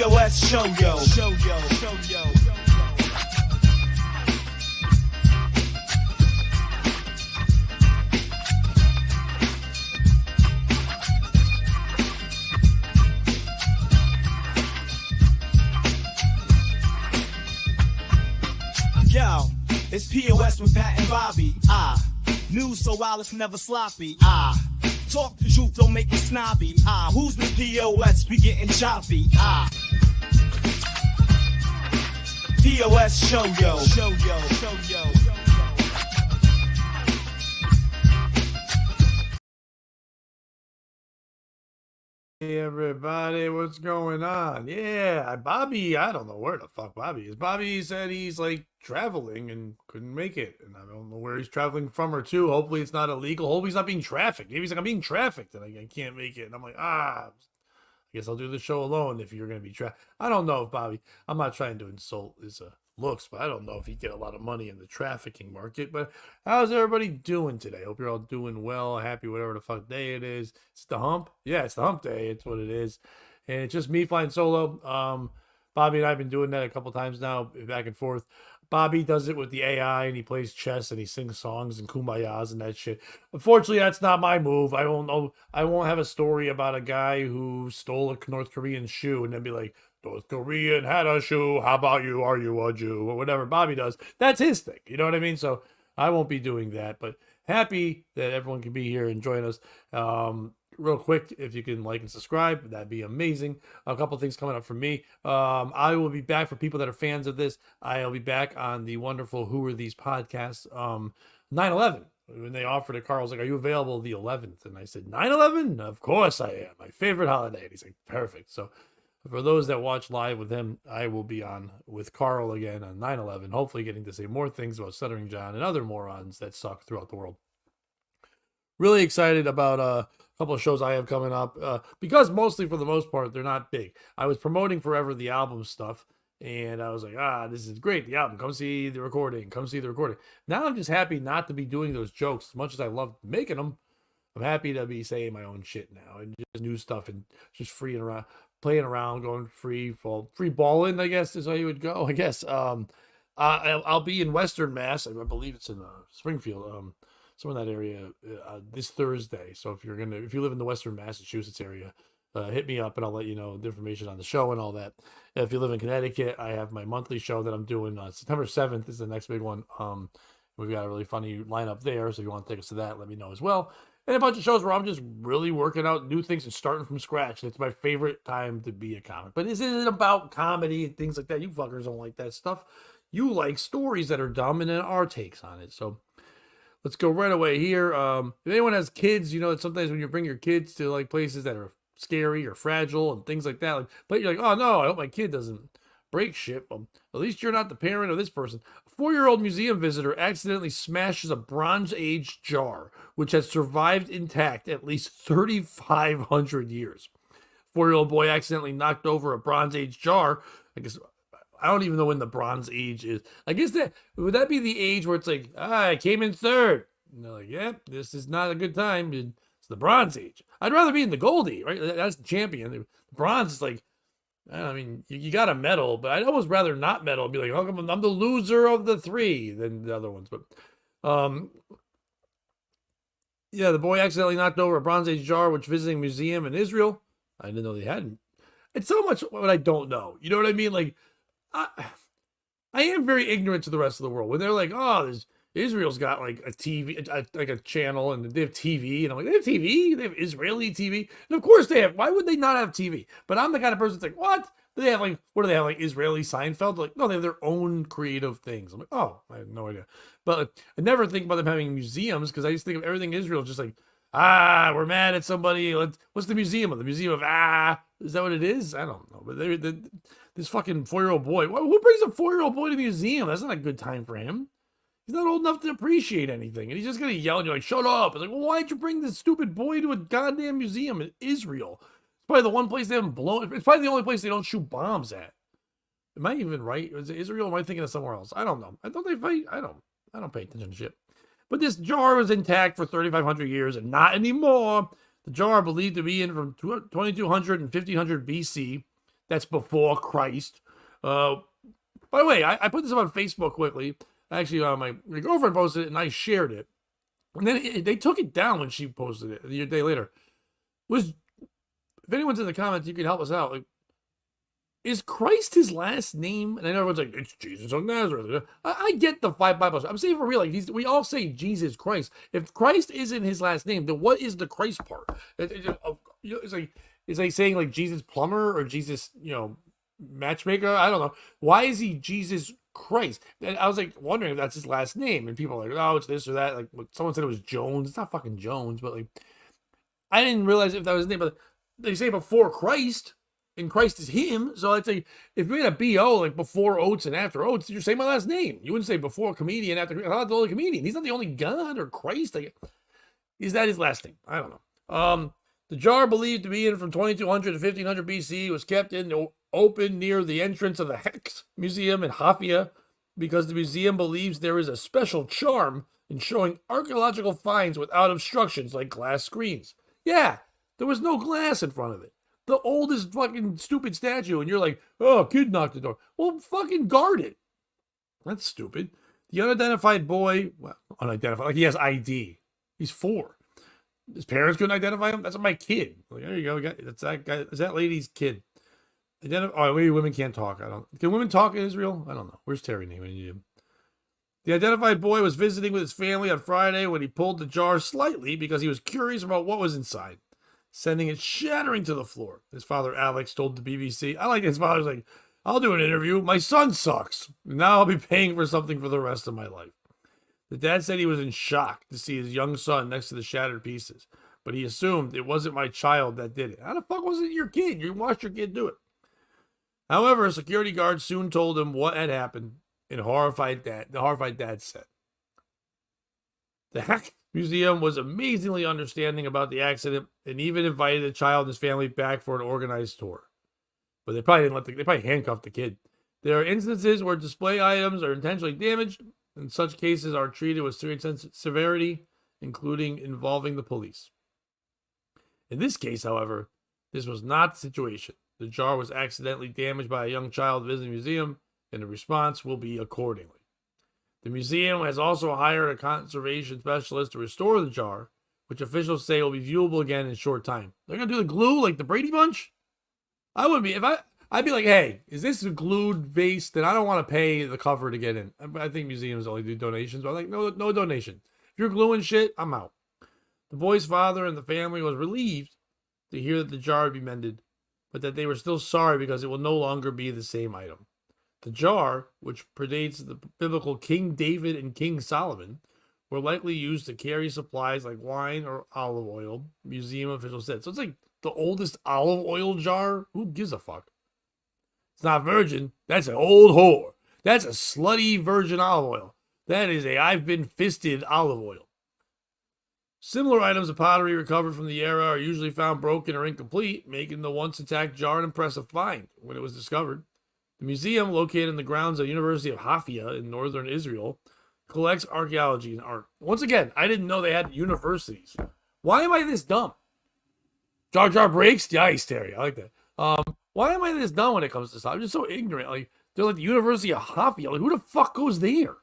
POS show yo. Yo, it's POS with Pat and Bobby. News so wild it's never sloppy. Talk the truth, don't make it snobby. Who's with POS? We getting choppy. POS show yo. Hey everybody, what's going on? Yeah, Bobby, I don't know where the fuck Bobby is. Bobby said he's like traveling and couldn't make it. And I don't know where he's traveling from or to. Hopefully it's not illegal. Hopefully he's not being trafficked. Maybe he's like, I'm being trafficked and I can't make it. And I'm like, I guess I'll do the show alone if you're going to be trafficked. I don't know if Bobby, I'm not trying to insult his looks, but I don't know if he'd get a lot of money in the trafficking market. But how's everybody doing today? Hope you're all doing well, happy, whatever the fuck day it is. It's the hump. Yeah, it's the hump day. It's what it is. And it's just me flying solo. Bobby and I have been doing that a couple times now, back and forth. Bobby does it with the AI and he plays chess and he sings songs and kumbayas and that shit. Unfortunately, that's not my move. I won't have a story about a guy who stole a North Korean shoe and then be like, North Korean had a shoe. How about you? Are you a Jew? Or whatever Bobby does. That's his thing. You know what I mean? So I won't be doing that. But happy that everyone can be here and join us. Real quick, if you can like and subscribe, that'd be amazing. A couple things coming up from me. I will be back for people that are fans of this. I'll be back on the wonderful Who Are These podcasts. 9/11. When they offered it, Carl was like, are you available the 11th? And I said, 9/11? Of course I am. My favorite holiday. And he's like, perfect. So for those that watch live with him, I will be on with Carl again on 9/11, hopefully getting to say more things about Stuttering John and other morons that suck throughout the world. Really excited about a couple of shows I have coming up because mostly for the most part, they're not big. I was promoting forever the album stuff and I was like, this is great. The album, come see the recording, Now I'm just happy not to be doing those jokes as much as I love making them. I'm happy to be saying my own shit now and just new stuff and just playing around, going free balling, I guess is how you would go. I guess I'll be in Western Mass. I believe it's in Springfield, somewhere in that area this Thursday. So if you live in the Western Massachusetts area, hit me up and I'll let you know the information on the show and all that. If you live in Connecticut, I have my monthly show that I'm doing September 7th is the next big one. We've got a really funny lineup there. So if you want to take us to that, let me know as well. And a bunch of shows where I'm just really working out new things and starting from scratch. It's my favorite time to be a comic. But this isn't about comedy and things like that. You fuckers don't like that stuff. You like stories that are dumb and then our takes on it. So let's go right away here. If anyone has kids, you know that sometimes when you bring your kids to like places that are scary or fragile and things like that, but you're like, oh no, I hope my kid doesn't break shit. Well, at least you're not the parent of this person. A 4-year-old museum visitor accidentally smashes a Bronze Age jar, which has survived intact at least 3,500 years. 4-year-old boy accidentally knocked over a Bronze Age jar. I guess I don't even know when the Bronze Age is. I guess would that be the age where it's like, I came in third. And they're like, yeah, this is not a good time. It's the Bronze Age. I'd rather be in the Goldie, right? That's the champion. The bronze is like, I mean, you got a medal, but I'd almost rather not medal and be like, oh, I'm the loser of the 3 than the other ones. But, yeah, the boy accidentally knocked over a Bronze Age jar, which visiting a museum in Israel. I didn't know they hadn't. It's so much what I don't know. You know what I mean? Like, I am very ignorant to the rest of the world. When they're like, Israel's got like a TV, like a channel, and they have TV. And I'm like, they have TV? They have Israeli TV? And of course they have. Why would they not have TV? But I'm the kind of person that's like, what? Do they have like, what do they have, like Israeli Seinfeld? Like, no, they have their own creative things. I'm like, I have no idea. But I never think about them having museums because I just think of everything Israel just like, we're mad at somebody. What's the museum of? The museum of, is that what it is? I don't know. But this fucking 4-year-old boy, who brings a 4-year-old boy to the museum? That's not a good time for him. He's not old enough to appreciate anything. And he's just going to yell and you're like, shut up. It's like, well, why'd you bring this stupid boy to a goddamn museum in Israel? It's probably the one place they haven't blown. It's probably the only place they don't shoot bombs at. Am I even right? Is it Israel? Or am I thinking of somewhere else? I don't know. I thought they fight. I don't pay attention to shit. But this jar was intact for 3,500 years and not anymore. The jar believed to be in from 2200 and 1500 BC. that's before Christ. By the way, I put this up on Facebook quickly. Actually, my girlfriend posted it, and I shared it. And then they took it down when she posted it a day later. If anyone's in the comments, you can help us out. Like, is Christ his last name? And I know everyone's like, it's Jesus of Nazareth. I get the 5 Bibles. I'm saying for real, like we all say Jesus Christ. If Christ isn't his last name, then what is the Christ part? It's like saying like Jesus plumber or Jesus, matchmaker. I don't know. Why is he Jesus Christ? And I was like wondering if that's his last name. And people are like, oh, it's this or that. Like someone said it was Jones. It's not fucking Jones, but like I didn't realize if that was his name. But they say before Christ. And Christ is him, so I'd say if you made a BO like before Oates and after Oates, you're saying my last name. You wouldn't say before comedian, after. I'm not the only comedian. He's not the only God or Christ. Like, is that his last name? I don't know. The jar believed to be in from 2200 to 1500 BC was kept in open near the entrance of the Hex Museum in Hafia because the museum believes there is a special charm in showing archaeological finds without obstructions like glass screens. Yeah, there was no glass in front of it. The oldest fucking stupid statue, and you're like, oh, kid knocked the door. Well, fucking guard it. That's stupid. The unidentified boy, well, unidentified, like he has ID. He's 4. His parents couldn't identify him. That's my kid. Like, there you go. That's that guy. Is that lady's kid? Oh, maybe women can't talk. Can women talk in Israel? I don't know. Where's Terry when you need him? The identified boy was visiting with his family on Friday when he pulled the jar slightly because he was curious about what was inside, sending it shattering to the floor. His father, Alex, told the BBC. I like his father's like, I'll do an interview. My son sucks. Now I'll be paying for something for the rest of my life. The dad said he was in shock to see his young son next to the shattered pieces, but he assumed it wasn't my child that did it. How the fuck was it your kid? You watched your kid do it. However, a security guard soon told him what had happened, and the horrified dad said, the Hex Museum was amazingly understanding about the accident and even invited the child and his family back for an organized tour. But they probably didn't they probably handcuffed the kid. There are instances where display items are intentionally damaged, and such cases are treated with serious severity, including involving the police. In this case, however, this was not the situation. The jar was accidentally damaged by a young child visiting the museum, and the response will be accordingly. The museum has also hired a conservation specialist to restore the jar, which officials say will be viewable again in a short time. They're going to do the glue like the Brady Bunch? I would be. I'd be like, hey, is this a glued vase? Then I don't want to pay the cover to get in. I think museums only do donations, but I'm like, no donation. If you're gluing shit, I'm out. The boy's father and the family was relieved to hear that the jar would be mended, but that they were still sorry because it will no longer be the same item. The jar, which predates the biblical King David and King Solomon, were likely used to carry supplies like wine or olive oil, museum officials said. So it's like the oldest olive oil jar. Who gives a fuck? It's not virgin. That's an old whore. That's a slutty virgin olive oil. That is a I've been fisted olive oil. Similar items of pottery recovered from the era are usually found broken or incomplete, making the once intact jar an impressive find when it was discovered. The museum, located in the grounds of the University of Hafia in northern Israel, collects archaeology and art. Once again, I didn't know they had universities. Why am I this dumb? Jar Jar breaks? Yeah, hysteria. I like that. Why am I this dumb when it comes to stuff? I'm just so ignorant. Like, they're like the University of Hafia. Like, who the fuck goes there?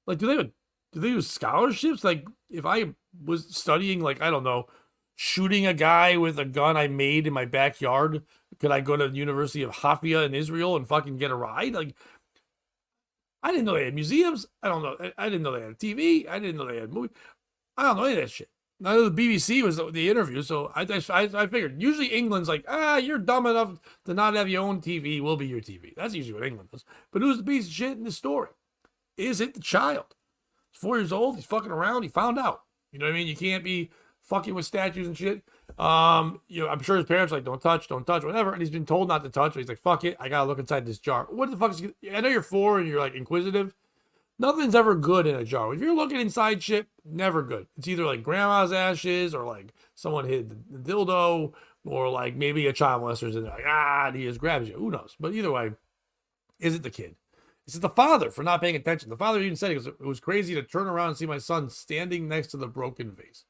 Like, do they use scholarships? Like, if I was studying, like, I don't know, shooting a guy with a gun I made in my backyard, could I go to the University of Hafia in Israel and fucking get a ride? Like, I didn't know they had museums. I don't know. I didn't know they had TV. I didn't know they had movies. I don't know any of that shit. I know the BBC was the interview, so I figured. Usually England's like, you're dumb enough to not have your own TV. We'll be your TV. That's usually what England does. But who's the piece of shit in this story? Is it the child? He's 4 years old. He's fucking around. He found out. You know what I mean? You can't be fucking with statues and shit. I'm sure his parents are like, don't touch, whatever. And he's been told not to touch. But he's like, fuck it. I gotta look inside this jar. What the fuck is? I know you're 4 and you're like inquisitive. Nothing's ever good in a jar. If you're looking inside shit, never good. It's either like grandma's ashes or like someone hid the dildo or like maybe a child molester's in there. Like, and he just grabs you. Who knows? But either way, is it the kid? Is it the father for not paying attention? The father even said it was crazy to turn around and see my son standing next to the broken vase.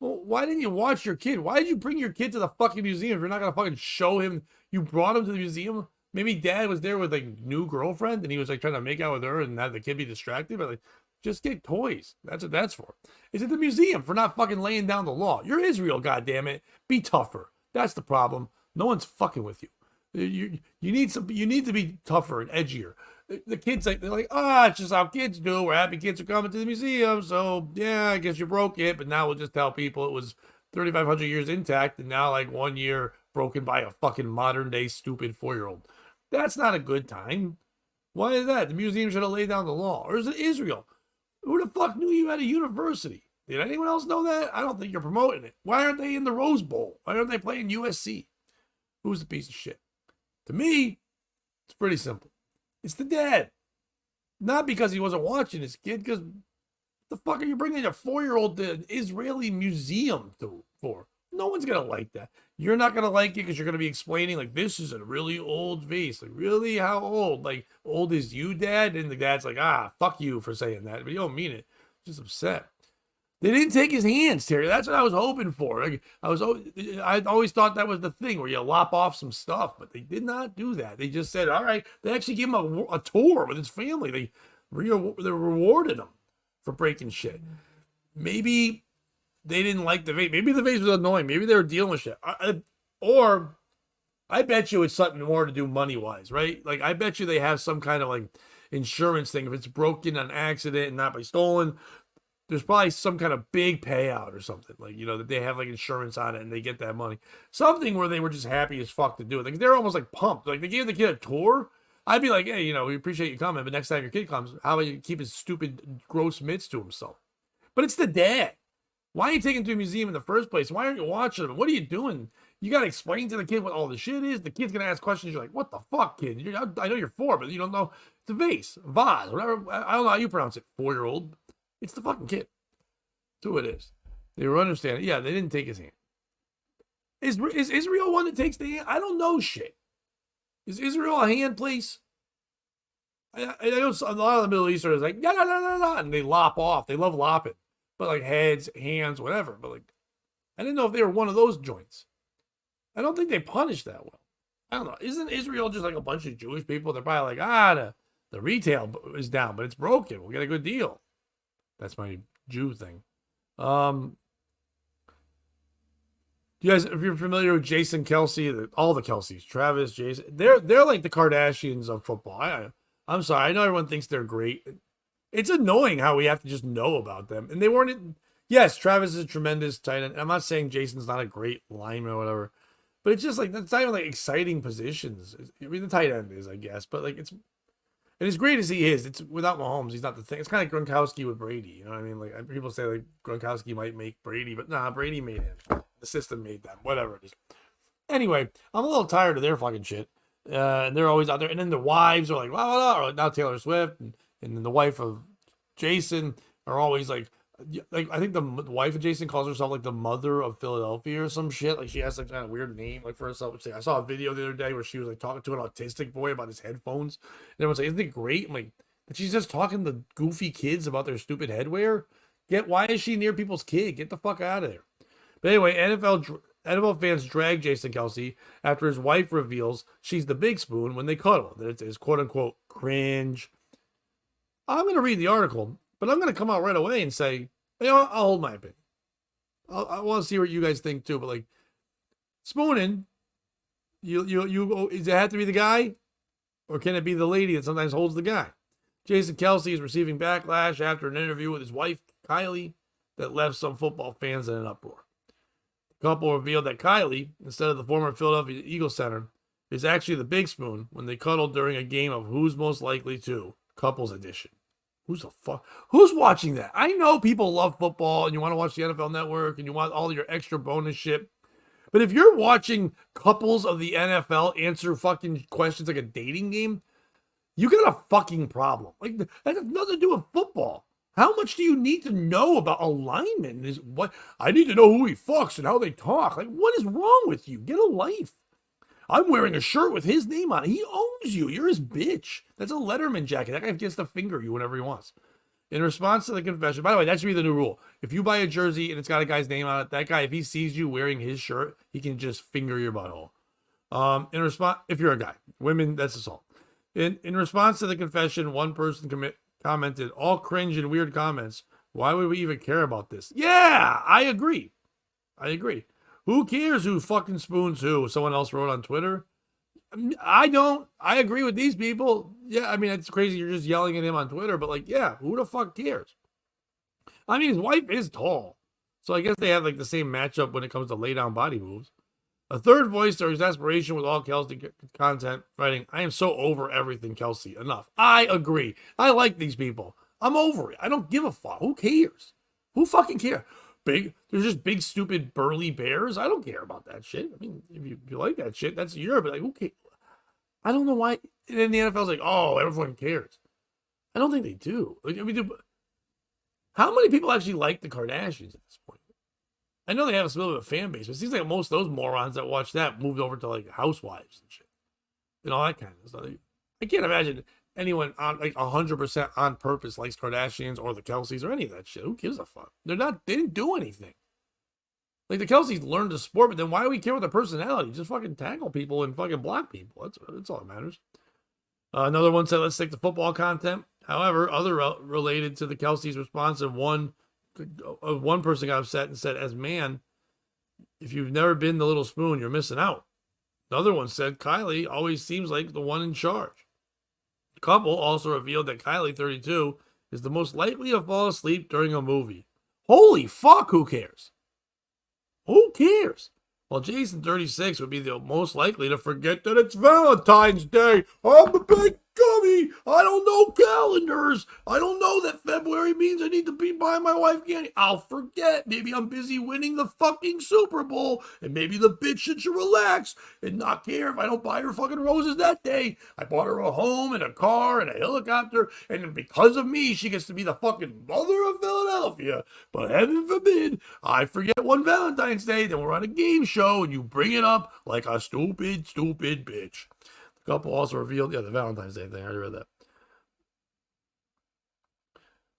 Well, why didn't you watch your kid? Why did you bring your kid to the fucking museum if you're not gonna fucking show him? You brought him to the museum. Maybe dad was there with like new girlfriend and he was like trying to make out with her and have the kid be distracted. But like, just get toys. That's what that's for. Is it the museum for not fucking laying down the law? You're Israel, goddammit. Be tougher. That's the problem. No one's fucking with you. You need to be tougher and edgier. The kids they're like, it's just how kids do. We're happy kids are coming to the museum, so yeah, I guess you broke it. But now we'll just tell people it was 3,500 years intact, and now like 1 year broken by a fucking modern day stupid 4-year-old. That's not a good time. Why is that? The museum should have laid down the law. Or is it Israel? Who the fuck knew you had a university? Did anyone else know that? I don't think you're promoting it. Why aren't they in the Rose Bowl? Why aren't they playing USC? Who's the piece of shit? To me, it's pretty simple. It's the dad. Not because he wasn't watching his kid, because the fuck are you bringing a 4-year-old to an Israeli museum for? No one's going to like that. You're not going to like it because you're going to be explaining, like, this is a really old vase. Like, really? How old? Like, old is you, dad? And the dad's like, fuck you for saying that. But you don't mean it. Just upset. They didn't take his hands, Terry. That's what I was hoping for. I always thought that was the thing where you lop off some stuff, but they did not do that. They just said, all right. They actually gave him a tour with his family. They rewarded him for breaking shit. Maybe they didn't like the vase. Maybe the vase was annoying. Maybe they were dealing with shit. Or I bet you it's something more to do money-wise, right? Like, I bet you they have some kind of, like, insurance thing. If it's broken on accident and not by stolen, there's probably some kind of big payout or something, like, that they have like insurance on it and they get that money. Something where they were just happy as fuck to do it. Like, they're almost like pumped. Like, they gave the kid a tour. I'd be like, hey, we appreciate you coming, but next time your kid comes, how about you keep his stupid, gross mitts to himself? But it's the dad. Why are you taking him to a museum in the first place? Why aren't you watching him? What are you doing? You got to explain to the kid what all the shit is. The kid's going to ask questions. You're like, what the fuck, kid? I know you're 4, but you don't know. It's a vase, whatever. I don't know how you pronounce it, 4-year-old. It's the fucking kid. That's who it is. They were understanding. Yeah, they didn't take his hand. Is Israel one that takes the hand? I don't know shit. Is Israel a hand place? I know a lot of the Middle Easterners like, no, and they lop off. They love lopping. But like heads, hands, whatever. But like, I didn't know if they were one of those joints. I don't think they punish that well. I don't know. Isn't Israel just like a bunch of Jewish people? They're probably like, the retail is down, but it's broken. We'll get a good deal. That's my Jew thing. You guys, if you're familiar with Jason Kelce, all the Kelces, Travis, Jason, they're like the Kardashians of football. I'm sorry, I know everyone thinks they're great. It's annoying how we have to just know about them. And they weren't. Yes, Travis is a tremendous tight end. I'm not saying Jason's not a great lineman or whatever, but it's just like that's not even like exciting positions. I mean, the tight end is, I guess, but like it's. And as great as he is, it's without Mahomes, he's not the thing. It's kind of like Gronkowski with Brady. You know what I mean? Like, people say like Gronkowski might make Brady, but nah, Brady made him. The system made them. Whatever it is. Anyway, I'm a little tired of their fucking shit. And they're always out there. And then the wives are like, wow, now Taylor Swift and then the wife of Jason are always like I think the wife of Jason calls herself like the mother of Philadelphia or some shit. Like, she has some kind of weird name like for herself. I saw a video the other day where she was like talking to an autistic boy about his headphones. And everyone's like, isn't it great? I'm like, but she's just talking to goofy kids about their stupid headwear. Why is she near people's kid? Get the fuck out of there. But anyway, NFL fans drag Jason Kelce after his wife reveals she's the big spoon when they cuddle. That it's quote unquote cringe. I'm going to read the article, but I'm going to come out right away and say, I'll hold my opinion. I want to see what you guys think too. But like, spooning, does it have to be the guy, or can it be the lady that sometimes holds the guy? Jason Kelce is receiving backlash after an interview with his wife Kylie that left some football fans in an uproar. The couple revealed that Kylie, instead of the former Philadelphia Eagles center, is actually the big spoon when they cuddled during a game of Who's Most Likely To, Couples Edition. Who's watching that? I know people love football and you want to watch the NFL Network and you want all your extra bonus shit. But if you're watching couples of the NFL answer fucking questions like a dating game, you got a fucking problem. Like, that has nothing to do with football. How much do you need to know about alignment? I need to know who he fucks and how they talk. Like, what is wrong with you? Get a life. I'm wearing a shirt with his name on it. He owns you. You're his bitch. That's a Letterman jacket. That guy gets to finger you whenever he wants. In response to the confession, by the way, that should be the new rule. If you buy a jersey and it's got a guy's name on it, that guy, if he sees you wearing his shirt, he can just finger your butthole. In response, if you're a guy, women, that's assault. In response to the confession, one person commented, all cringe and weird comments. Why would we even care about this? Yeah, I agree. Who cares who fucking spoons who? Someone else wrote on Twitter. I don't. I agree with these people. Yeah, I mean, it's crazy. You're just yelling at him on Twitter, but like, yeah, who the fuck cares? I mean, his wife is tall. So I guess they have like the same matchup when it comes to lay down body moves. A third voiced their exasperation with all Kelce content, writing, I am so over everything, Kelce. Enough. I agree. I like these people. I'm over it. I don't give a fuck. Who cares? Who fucking cares? They're just big, stupid, burly bears. I don't care about that shit. I mean, if you like that shit, that's your, but like, who cares? I don't know why. And then the NFL's like, oh, everyone cares. I don't think they do. Like, I mean, how many people actually like the Kardashians at this point? I know they have a little bit of a fan base, but it seems like most of those morons that watch that moved over to like Housewives and shit. And all that kind of stuff. I can't imagine anyone on like 100% on purpose likes Kardashians or the Kelces or any of that shit. Who gives a fuck? They didn't do anything. Like the Kelces learned the sport, but then why do we care with their personality? Just fucking tackle people and fucking block people. That's all that matters. Another one said, let's stick to football content. However, other related to the Kelce's response, and one person got upset and said, as man, if you've never been the little spoon, you're missing out. Another one said, Kylie always seems like the one in charge. The couple also revealed that Kylie, 32, is the most likely to fall asleep during a movie. Holy fuck, who cares? Who cares? Well, Jason, 36, would be the most likely to forget that it's Valentine's Day. I'm a big gummy. I don't know calendars. I don't know that February means I need to be buying my wife candy. I'll forget. Maybe I'm busy winning the fucking Super Bowl, and maybe the bitch should relax and not care if I don't buy her fucking roses that day. I bought her a home and a car and a helicopter, and because of me, she gets to be the fucking mother of Philadelphia. But heaven forbid I forget one Valentine's Day, then we're on a game show and you bring it up like a stupid bitch. The couple also revealed, the Valentine's Day thing, I already read that.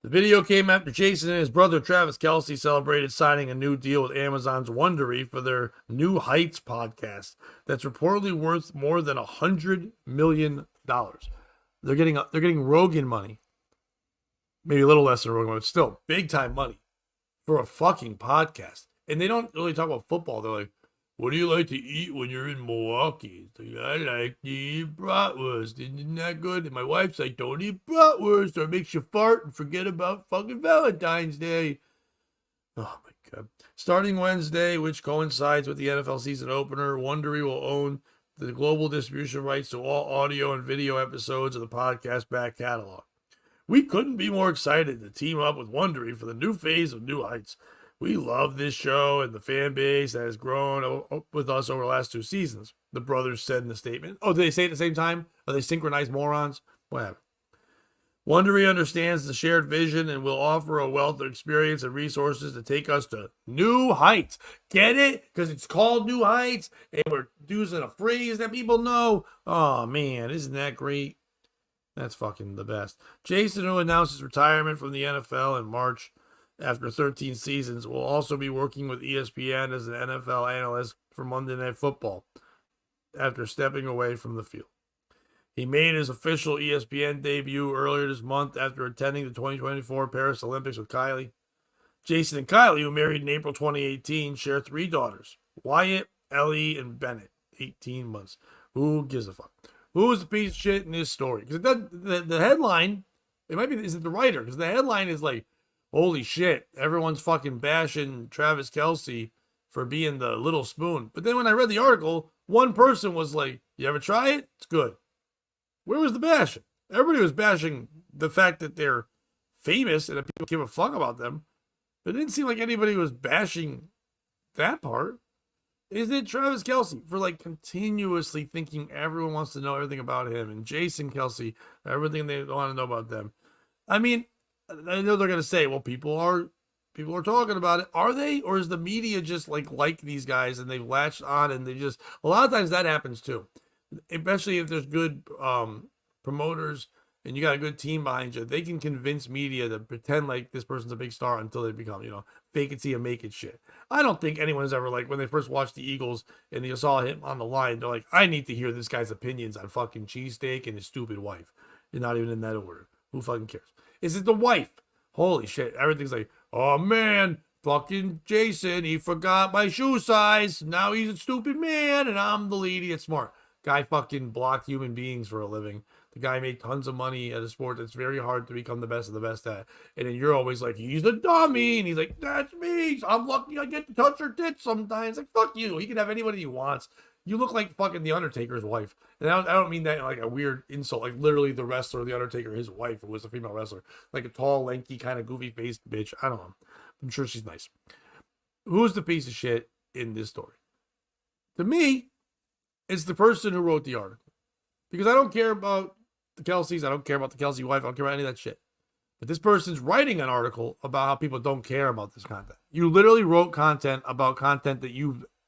The video came after Jason and his brother Travis Kelce celebrated signing a new deal with Amazon's Wondery for their New Heights podcast that's reportedly worth more than $100 million. They're getting Rogan money. Maybe a little less than Rogan money, but still big time money for a fucking podcast. And they don't really talk about football. They're like, what do you like to eat when you're in Milwaukee? It's like, I like to eat bratwurst. Isn't that good? And my wife's like, don't eat bratwurst or it makes you fart and forget about fucking Valentine's Day. Oh, my God. Starting Wednesday, which coincides with the NFL season opener, Wondery will own the global distribution rights to all audio and video episodes of the podcast back catalog. We couldn't be more excited to team up with Wondery for the new phase of New Heights. We love this show and the fan base that has grown with us over the last 2 seasons, the brothers said in the statement. Oh, did they say it at the same time? Are they synchronized morons? Whatever. Wondery understands the shared vision and will offer a wealth of experience and resources to take us to new heights. Get it? Because it's called New Heights, and we're using a phrase that people know. Oh, man, isn't that great? That's fucking the best. Jason, who announced his retirement from the NFL in March, after 13 seasons, will also be working with ESPN as an NFL analyst for Monday Night Football after stepping away from the field. He made his official ESPN debut earlier this month after attending the 2024 Paris Olympics with Kylie. Jason and Kylie, who married in April 2018, share 3 daughters, Wyatt, Ellie, and Bennett, 18 months. Who gives a fuck? Who's the piece of shit in this story? Because the headline, is it the writer? Because the headline is like, holy shit, everyone's fucking bashing Travis Kelce for being the little spoon. But then when I read the article, one person was like, you ever try it? It's good. Where was the bashing? Everybody was bashing the fact that they're famous and that people give a fuck about them. But it didn't seem like anybody was bashing that part. Is it Travis Kelce for like continuously thinking everyone wants to know everything about him, and Jason Kelce, everything they want to know about them? I mean, I know they're going to say, well, people are talking about it. Are they? Or is the media just like these guys and they've latched on and they just, a lot of times that happens too. Especially if there's good promoters and you got a good team behind you, they can convince media to pretend like this person's a big star until they become, fake it till you make it shit. I don't think anyone's ever like, when they first watched the Eagles and you saw him on the line, they're like, I need to hear this guy's opinions on fucking cheesesteak and his stupid wife. You're not even in that order. Who fucking cares? Is it the wife? Holy shit. Everything's like, oh man, fucking Jason, he forgot my shoe size. Now he's a stupid man and I'm the lady that's smart. Guy fucking blocked human beings for a living. The guy made tons of money at a sport that's very hard to become the best of the best at. And then you're always like, he's a dummy. And he's like, that's me. I'm lucky I get to touch her tits sometimes. Like, fuck you. He can have anybody he wants. You look like fucking The Undertaker's wife. And I don't mean that in like a weird insult. Like literally the wrestler, The Undertaker, his wife, who was a female wrestler. Like a tall, lanky, kind of goofy-faced bitch. I don't know. I'm sure she's nice. Who's the piece of shit in this story? To me, it's the person who wrote the article. Because I don't care about the Kelces. I don't care about the Kelce wife. I don't care about any of that shit. But this person's writing an article about how people don't care about this content. You literally wrote content about content that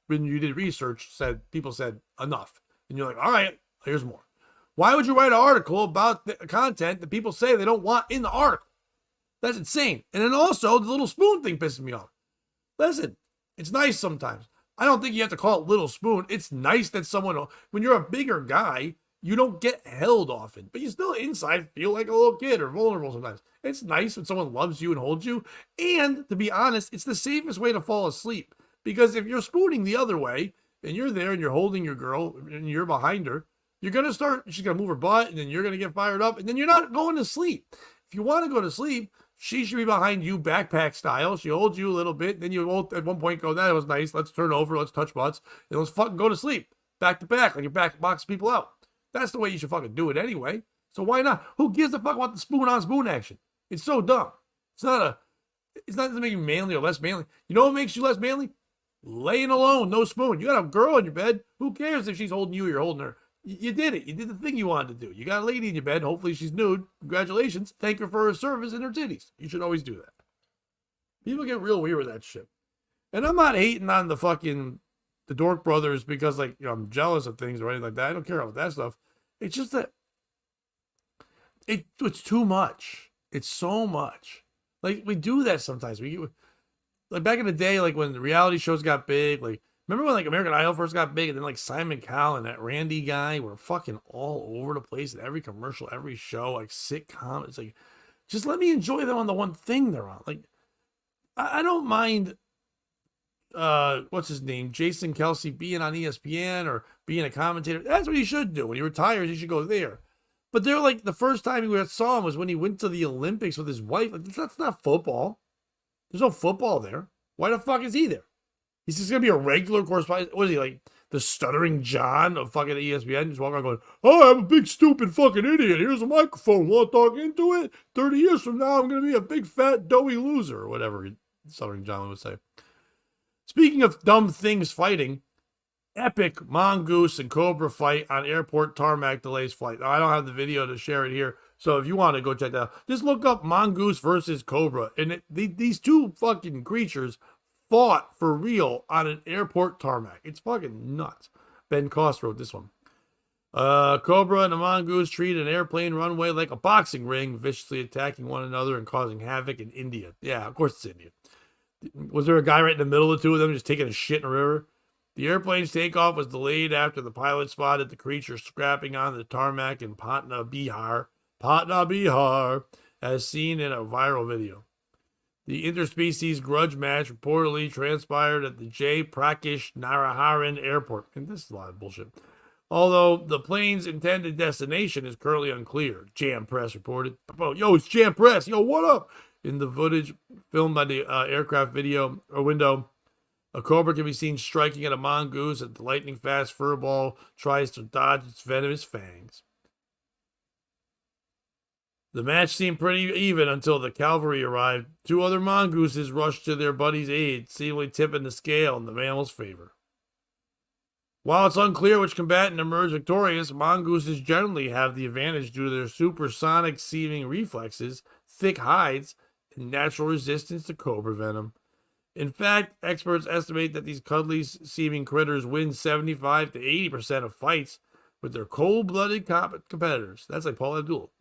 when you did research, people said enough. And you're like, all right, here's more. Why would you write an article about the content that people say they don't want in the article? That's insane. And then also, the little spoon thing pisses me off. Listen, it's nice sometimes. I don't think you have to call it little spoon. It's nice that someone, when you're a bigger guy, you don't get held often, but you still inside feel like a little kid or vulnerable sometimes. It's nice when someone loves you and holds you. And to be honest, it's the safest way to fall asleep. Because if you're spooning the other way and you're there and you're holding your girl and you're behind her, she's going to move her butt and then you're going to get fired up and then you're not going to sleep. If you want to go to sleep, she should be behind you backpack style. She holds you a little bit. Then you won't at one point go, that was nice. Let's turn over. Let's touch butts. And let's fucking go to sleep. Back to back. Like your back box people out. That's the way you should fucking do it anyway. So why not? Who gives a fuck about the spoon on spoon action? It's so dumb. It's not to make you manly or less manly. You know what makes you less manly? Laying alone, no spoon. You got a girl in your bed. Who cares if she's holding you or you're holding her? You did it. You did the thing you wanted to do. You got a lady in your bed. Hopefully she's nude. Congratulations. Thank her for her service and her titties. You should always do that. People get real weird with that shit. And I'm not hating on the Dork Brothers because I'm jealous of things or anything like that. I don't care about that stuff. It's just that it's too much. It's so much. Like we do that sometimes. Like back in the day, like when the reality shows got big, like remember when like American Idol first got big and then like Simon Cowell and that Randy guy were fucking all over the place in every commercial, every show, like sitcom. It's like, just let me enjoy them on the one thing they're on. Like I don't mind what's his name? Jason Kelce being on ESPN or being a commentator. That's what he should do. When he retires, he should go there. But they're like, the first time we saw him was when he went to the Olympics with his wife. Like, that's not football. There's no football there. Why the fuck is he there? He's just going to be a regular correspondent. What is he, like the stuttering John of fucking ESPN? Just walking around going, oh, I'm a big stupid fucking idiot. Here's a microphone. Want to talk into it? 30 years from now, I'm going to be a big fat doughy loser. Or whatever stuttering John would say. Speaking of dumb things fighting, epic mongoose and Cobra fight on airport tarmac delays flight. Now, I don't have the video to share it here, so if you want to go check that out, just look up mongoose versus Cobra. And these two fucking creatures fought for real on an airport tarmac. It's fucking nuts. Ben Koss wrote this one. Cobra and a mongoose treat an airplane runway like a boxing ring, viciously attacking one another and causing havoc in India. Yeah, of course it's India. Was there a guy right in the middle of the two of them just taking a shit in a river? The airplane's takeoff was delayed after the pilot spotted the creature scrapping on the tarmac in Patna, Bihar, as seen in a viral video. The interspecies grudge match reportedly transpired at the Jay Prakash Naraharan Airport. And this is a lot of bullshit. Although the plane's intended destination is currently unclear, Jam Press reported. Yo, it's Jam Press. Yo, what up? In the footage filmed by the aircraft window, a cobra can be seen striking at a mongoose as the lightning-fast furball tries to dodge its venomous fangs. The match seemed pretty even until the cavalry arrived. Two other mongooses rushed to their buddy's aid, seemingly tipping the scale in the mammal's favor. While it's unclear which combatant emerged victorious, mongooses generally have the advantage due to their supersonic seeming reflexes, thick hides, and natural resistance to cobra venom. In fact, experts estimate that these cuddly seeming critters win 75 to 80% of fights with their cold-blooded competitors. That's like Paul Abdul.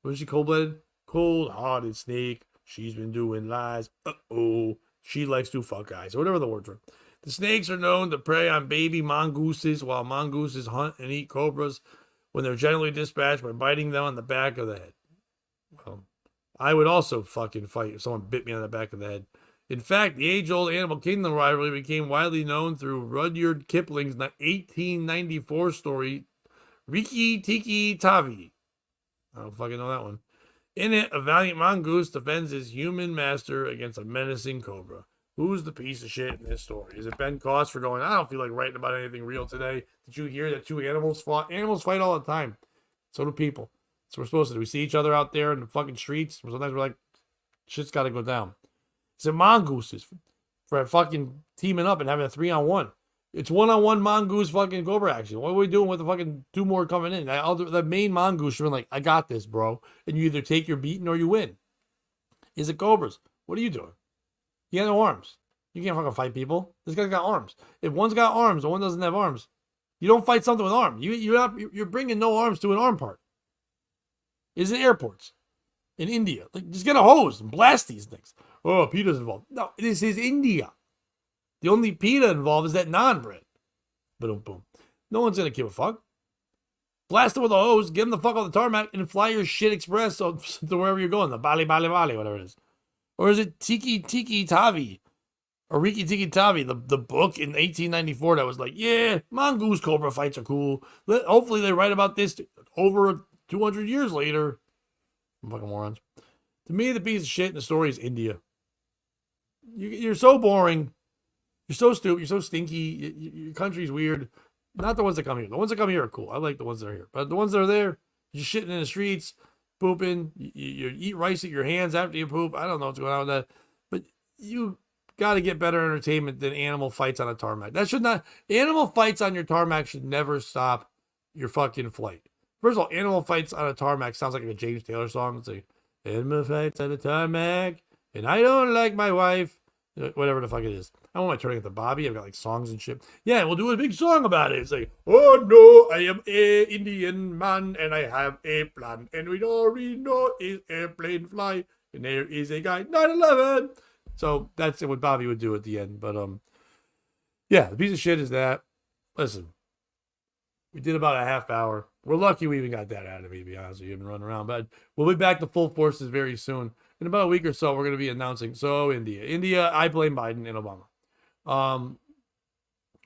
Was she cold-blooded? Cold-hearted snake. She's been doing lies. Uh-oh. She likes to fuck guys. Or whatever the words were. The snakes are known to prey on baby mongooses, while mongooses hunt and eat cobras when they're generally dispatched by biting them on the back of the head. Well, I would also fucking fight if someone bit me on the back of the head. In fact, the age-old Animal Kingdom rivalry became widely known through Rudyard Kipling's 1894 story, Riki Tiki Tavi. I don't fucking know that one. In it, a valiant mongoose defends his human master against a menacing cobra. Who's the piece of shit in this story? Is it Ben Cost for going, I don't feel like writing about anything real today? Did you hear that two animals fought? Animals fight all the time. So do people. So we're supposed to do. We see each other out there in the fucking streets. Sometimes we're like, shit's got to go down. Is it mongooses for fucking teaming up and having a 3-on-1? It's 1-on-1 mongoose fucking Cobra action. What are we doing with the fucking 2 more coming in? The main mongoose should be like, I got this, bro. And you either take your beating or you win. Is it Cobras? What are you doing? You got no arms. You can't fucking fight people. This guy's got arms. If one's got arms and one doesn't have arms, you don't fight something with arms. You're bringing no arms to an arm part. Is it airports in India? Like, just get a hose and blast these things. Oh, PETA's involved. No, this is India. The only PETA involved is that naan bread. Boom, boom. No one's going to give a fuck. Blast it with a hose, get them the fuck off the tarmac, and fly your shit express to wherever you're going. The Bali, whatever it is. Or is it Tiki Tiki Tavi? Or Riki Tiki Tavi, the book in 1894 that was like, yeah, mongoose cobra fights are cool. Hopefully they write about this over 200 years later. Fucking morons. To me, the piece of shit in the story is India. You're so boring. You're so stupid. You're so stinky. Your country's weird. Not the ones that come here. The ones that come here are cool. I like the ones that are here. But the ones that are there, you're shitting in the streets, pooping. You eat rice at your hands after you poop. I don't know what's going on with that. But you got to get better entertainment than animal fights on a tarmac. Animal fights on your tarmac should never stop your fucking flight. First of all, animal fights on a tarmac sounds like a James Taylor song. It's like, animal fights on a tarmac, and I don't like my wife. Whatever the fuck it is. I don't want to turn it to Bobby. I've got like songs and shit. Yeah, we'll do a big song about it. It's like, oh no, I am a Indian man and I have a plan. And all we know is airplane fly. And there is a guy, 9/11. So that's what Bobby would do at the end. But yeah, the piece of shit is that. Listen, we did about a half hour. We're lucky we even got that out of me, to be honest with you, and run around. But we'll be back to full forces very soon. In about a week or so, we're going to be announcing. So, India, I blame Biden and Obama.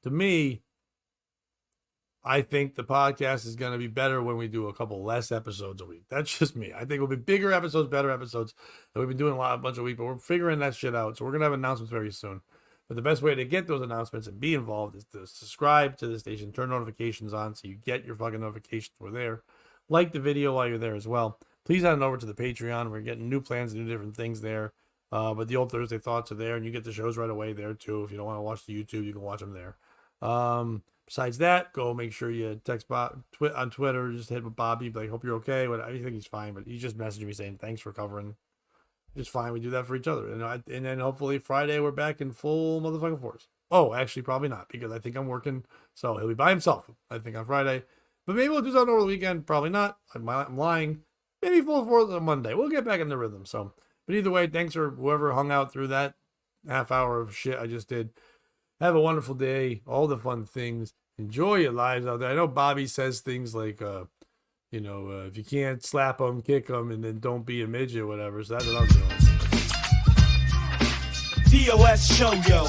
To me, I think the podcast is going to be better when we do a couple less episodes a week. That's just me. I think it'll be bigger episodes, better episodes. And we've been doing a bunch of weeks, but we're figuring that shit out. So we're going to have announcements very soon. But the best way to get those announcements and be involved is to subscribe to the station, turn notifications on so you get your fucking notifications. We're there. Like the video while you're there as well. Please head on over to the Patreon. We're getting new plans and new different things there. But the old Thursday Thoughts are there, and you get the shows right away there, too. If you don't want to watch the YouTube, you can watch them there. Besides that, go make sure you text Bob on Twitter. Just hit with Bobby. Like, hope you're okay. I think he's fine, but he just messaged me saying, thanks for covering. It's fine. We do that for each other. And then hopefully Friday we're back in full motherfucking force. Oh, actually, probably not, because I think I'm working. So he'll be by himself, I think, on Friday. But maybe we'll do something over the weekend. Probably not. I'm lying. Maybe full force on Monday. We'll get back in the rhythm. So, but either way, thanks for whoever hung out through that half hour of shit I just did. Have a wonderful day. All the fun things. Enjoy your lives out there. I know Bobby says things like, if you can't slap them, kick them, and then don't be a midget or whatever. So that's what I'm doing. POS show yo.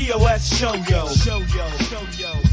POS show yo.